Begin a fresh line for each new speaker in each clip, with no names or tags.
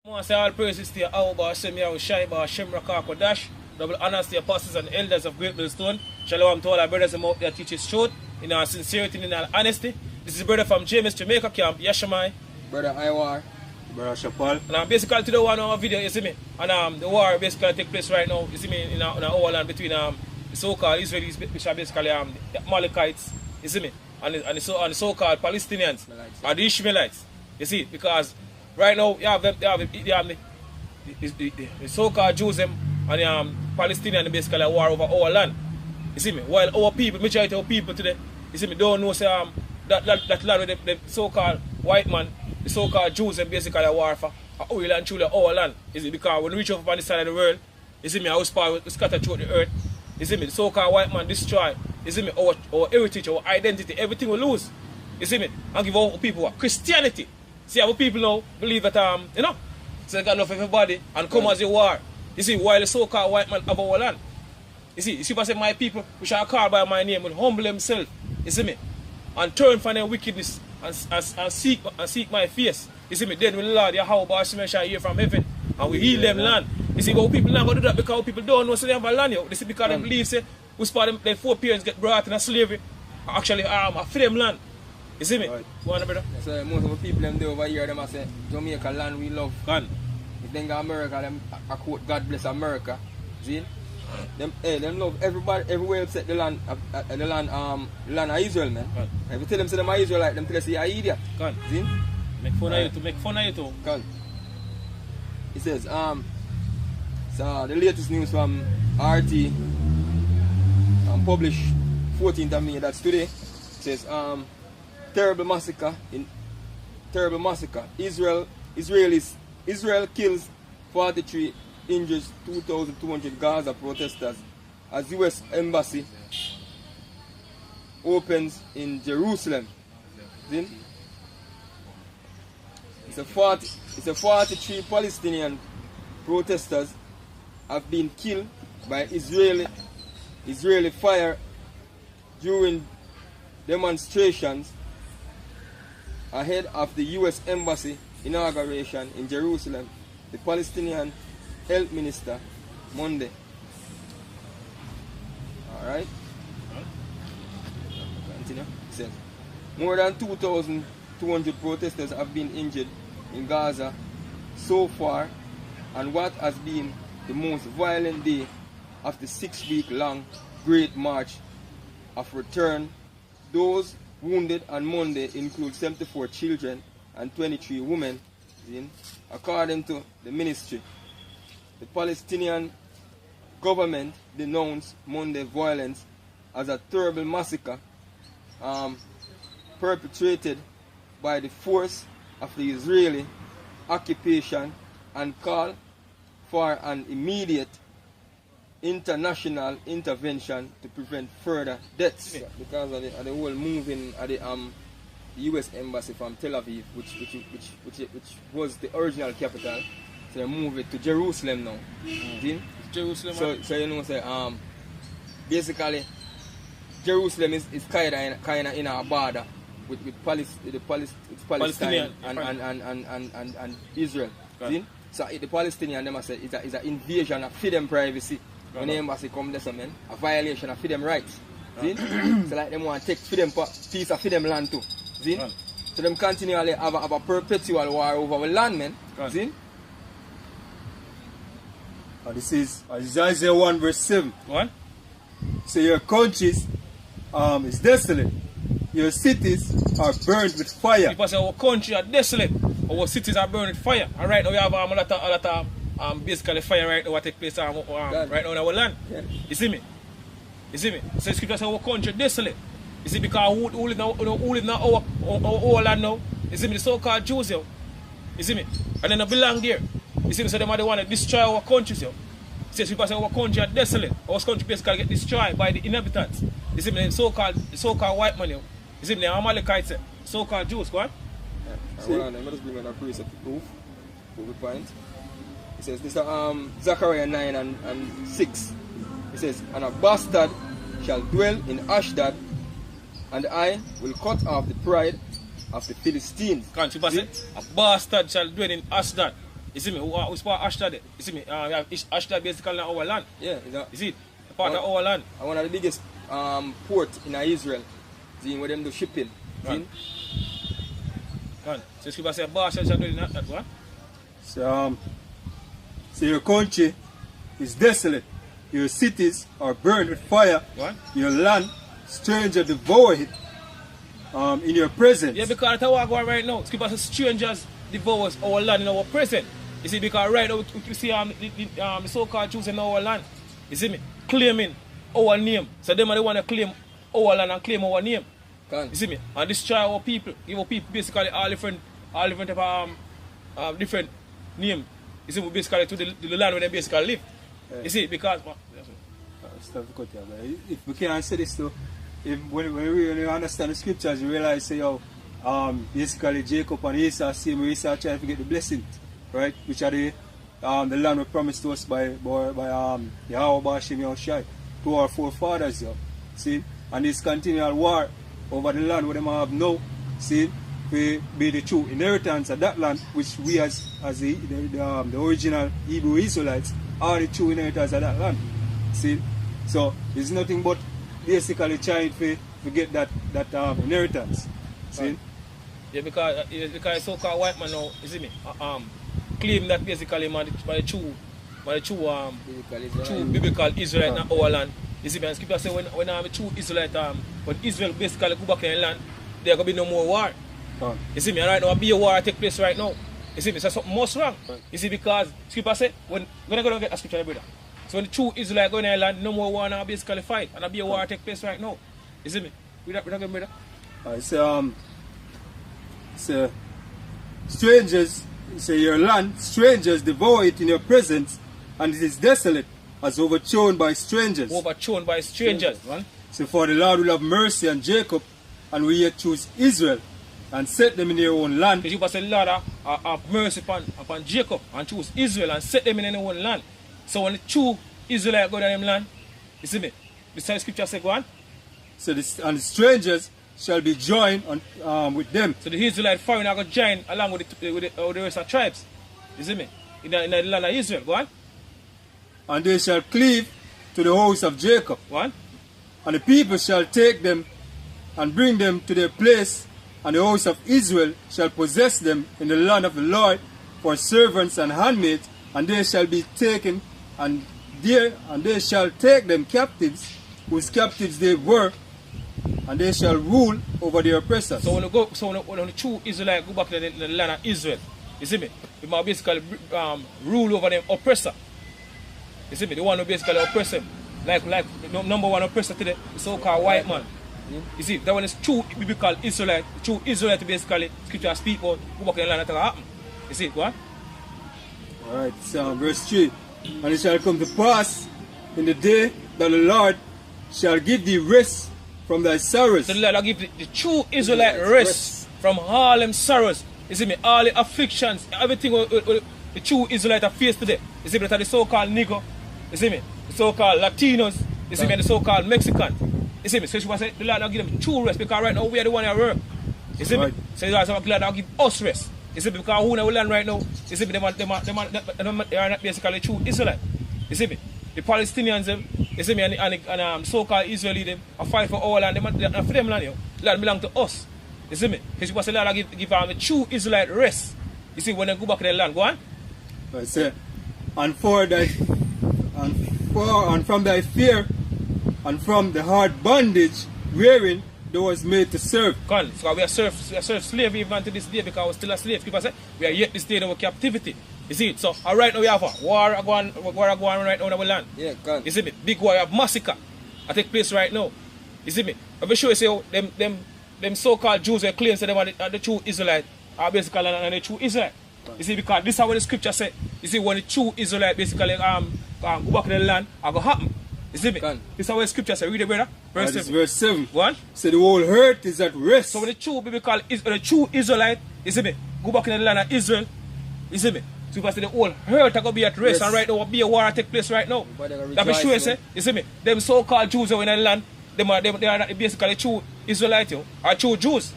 I want to say all praises to your Auba, Semia, Shaiba, Shemraka, Kodash. Double honors to your apostles and elders of Great Millstone. Shalom to all our brothers and out there teachers truth in our sincerity and in our honesty. This is brother from James, Jamaica Camp, Yashamai.
Brother Iwar.
Brother Shapal.
And basically today one our video, you see me. And the war basically take place right now, you see me, in our land between the so-called Israelis, which are basically the Amalekites, you see me, and the so-called Palestinians, or the Ishmaelites, you see, because right now you have the so-called Jews and the Palestinians basically a war over our land. You see me? While our people, majority of people today, you see me, don't know say that land with the so-called white man, the so-called Jews and basically a war for our land, truly our land. You see, because when we reach up on this side of the world, you see me, our power scattered throughout the earth. You see me, the so-called white man destroy, you see me, our heritage, our identity, everything we lose. You see me? And give our people what? Christianity. See, our people now believe that, you know, so they got enough of everybody and come as a war. You see, while the so-called white man have our land. You see, if I say my people, we shall call by my name, will humble themselves, you see me, and turn from their wickedness and seek my face. You see me, then when the Lord Yahweh shall hear from heaven and we heal them land. You see, but people not going to do that because people don't know so they have a land. This is because they believe, say, we spot them, their foreparents get brought in a slavery, actually for them land. You see me?
Right.
Go on, brother.
So most of the people them there over here, them say, Jamaica land we love.
Gone.
If they go America, them I quote God bless America. See? Them love everybody everywhere except the land of Israel, man.
Gone.
If you tell them say them are Israelite, them tell us you're an idiot.
Gone.
See?
Make fun of you too.
Gone. It says, so the latest news from RT published 14th of May, that's today. It says terrible massacre. Israel kills 43, injures 2,200 Gaza protesters as U.S. embassy opens in Jerusalem. See? It's a 43 Palestinian protesters have been killed by Israeli fire during demonstrations ahead of the U.S. Embassy inauguration in Jerusalem, the Palestinian Health Minister Monday. Alright? Continue. It says, more than 2,200 protesters have been injured in Gaza so far, and what has been the most violent day of the 6-week-long Great March of Return. Those wounded on Monday include 74 children and 23 women, according to the ministry. The Palestinian government denounced Monday violence as a terrible massacre perpetrated by the force of the Israeli occupation and called for an immediate international intervention to prevent further deaths. Because of the whole moving of the U.S. Embassy from Tel Aviv, which was the original capital, so they move it to Jerusalem now.
Jerusalem.
So you know, say basically Jerusalem is kind of in a border with Palestine and Israel. See? So the Palestinians them say it's an invasion of freedom privacy. When the embassy come there, man, a violation of freedom rights. See? So like them want to take freedom piece of freedom land too. See? So them continually have a perpetual war over our land, man. See?
This is Isaiah 1 verse 7.
What?
So your countries is desolate. Your cities are burned with fire.
People say our country are desolate. Our cities are burned with fire. And right now we have a lot of basically fire right now what take place right now in our land.
Yeah.
You see me? You see me? So the scripture says our country desolate. You see, because who live in our land now? You see me, the so-called Jews, yo. You see me? And they don't belong there. You see me, so they want to destroy our countries, yo. See, people say our country are desolate. Our country basically get destroyed by the inhabitants. You see me, the so-called white man, yo. You see me, the Amalekites, so-called Jews, go on.
Hold on, let me just bring another precept to prove the point. It says, this is Zechariah 9 and 6. It says, and a bastard shall dwell in Ashdod, and I will cut off the pride of the Philistines.
Can't you say, a bastard shall dwell in Ashdod. You see me? Who's part of Ashta there? You see me? We have Ashta basically in our land.
Yeah,
You see it? Part of our land.
And one of the biggest port in Israel. See where them do shipping.
Right. So scripture say Baasha shall do that one.
So your country is desolate. Your cities are burned with fire.
What?
Your land, stranger devour it in your presence.
Yeah, because that's what going right now. Scripture says strangers devour our land in our presence. You see, because right now we see the so-called Jews in our land. You see me? Claiming our name. So them are the one that claim our land and claim our name. You see me? And destroy our people. Give our people basically all different type of different name. You see, we basically to the land where they basically live. You see, because
if we can't say this though, when we really understand the scriptures, you realize say basically Jacob and Esau, same way Esau tried to get the blessing, right? Which are the land was promised to us by Yahweh Bashim Yahushai, to our forefathers, see? And this continual war over the land where they have now, see, will be the true inheritance of that land, which we as the original Hebrew Israelites are the true inheritors of that land. See? So it's nothing but basically trying to get that inheritance. See?
Yeah, because so-called white man now, you see me, claim that basically by the true biblical Israelite in our land. You see me, and scripture say when I'm a true Israelite, when Israel basically go back in the land, there going to be no more war. You see me, and right now a big war take place right now. You see me, so something most wrong. You see, because scripture say when I go to get a scripture, brother. So when the true Israelite go in the land, no more war now basically fight, and a big war take place right now. You see me? We don't get brother.
So strangers, say your land, strangers devour it in your presence, and it is desolate, as overthrown by strangers.
Overthrown by strangers, man.
So for the Lord will have mercy on Jacob, and will yet choose Israel, and set them in their own land.
Because you say, Lord, have mercy upon Jacob, and choose Israel, and set them in their own land. So when the true Israelite go to them land, you see me? Besides scripture say, go on.
So and the strangers shall be joined with them.
So the Israelite foreigner are going to join along with the rest of tribes. You see me? In the land of Israel, go on.
And they shall cleave to the house of Jacob.
What?
And the people shall take them and bring them to their place, and the house of Israel shall possess them in the land of the Lord for servants and handmaids, and they shall be taken, and they shall take them captives, whose captives they were, and they shall rule over their oppressors.
So when the true Israelite go back to the land of Israel, you see me? We must basically rule over them oppressor. You see me? The one who basically oppress them. Like number one oppressor today, the so-called white man. You see, that one is true biblical Israelite. True Israelite basically, scripture speak about go back in the land that happen. You see, go on.
Alright, so verse 3. And it shall come to pass in the day that the Lord shall give thee rest from thy sorrows.
So the Lord will give the true Israelite rest from all them sorrows. You see me? All the afflictions, everything the true Israelite are faced today. You see me? That are the so-called Negro. You see me? The so-called Latinos. You see me? The so-called Mexican. You see me? So she was saying the Lord will give them true rest because right now we are the one that work. You see me? So the Lord will give us rest. You see me? Because who in our land right now, you see me? They are not basically true Israelite. You see me? The Palestinians, you see me, and so-called Israeli, them are fight for our land. They for them land, you. Land belong to us. You see me? Because she was saying the Lord will give them a true Israelite rest. You see, when they go back to their land, go on.
I say, and from thy fear, and from the hard bondage wherein thou was made to serve.
So we are serve slave even to this day because we're still a slave. People say we are yet this day in our captivity. You see it? So right now we have a war going right now in our land.
Yeah, God.
You see me? Big war, you have massacre that take place right now. You see me? I'm very sure you say how them so-called Jews who claim that they are the true Israelite are basically not the true Israelite. You see, because this is what the scripture said. You see, when the true Israelite basically go back to the land, it will happen. You see me? This is what the scripture said. Read it, brother.
Verse 7.
What?
So the whole earth is at rest.
So when the true biblical the true Israelite, you see me, go back in the land of Israel, you see me? So because the whole earth are going to be at rest, and right now will be a war that take place right now. That be sure, say, you see me? Them so-called Jews who are in the land, they are not basically true Israelites, or true Jews.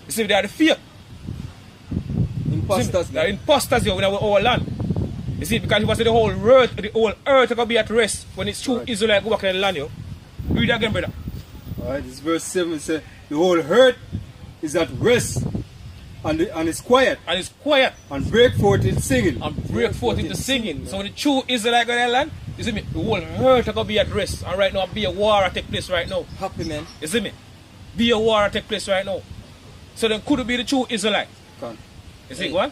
You see me? They are the fake.
imposters.
The imposters here in our land. You see, because if I say the whole earth could be at rest when it's true Israelite go back in the land, yo. Read it again, brother.
Alright, this verse 7 says, the whole earth is at rest and it's quiet.
And it's quiet.
And break forth in singing.
And break forth into singing. So when the true Israelite go in the land, you see me, the whole earth could be at rest. And right now, be a war take place right now.
Happy, man.
You see me? Be a war take place right now. So then could it be the true Israelite?
Can.
You see, go on?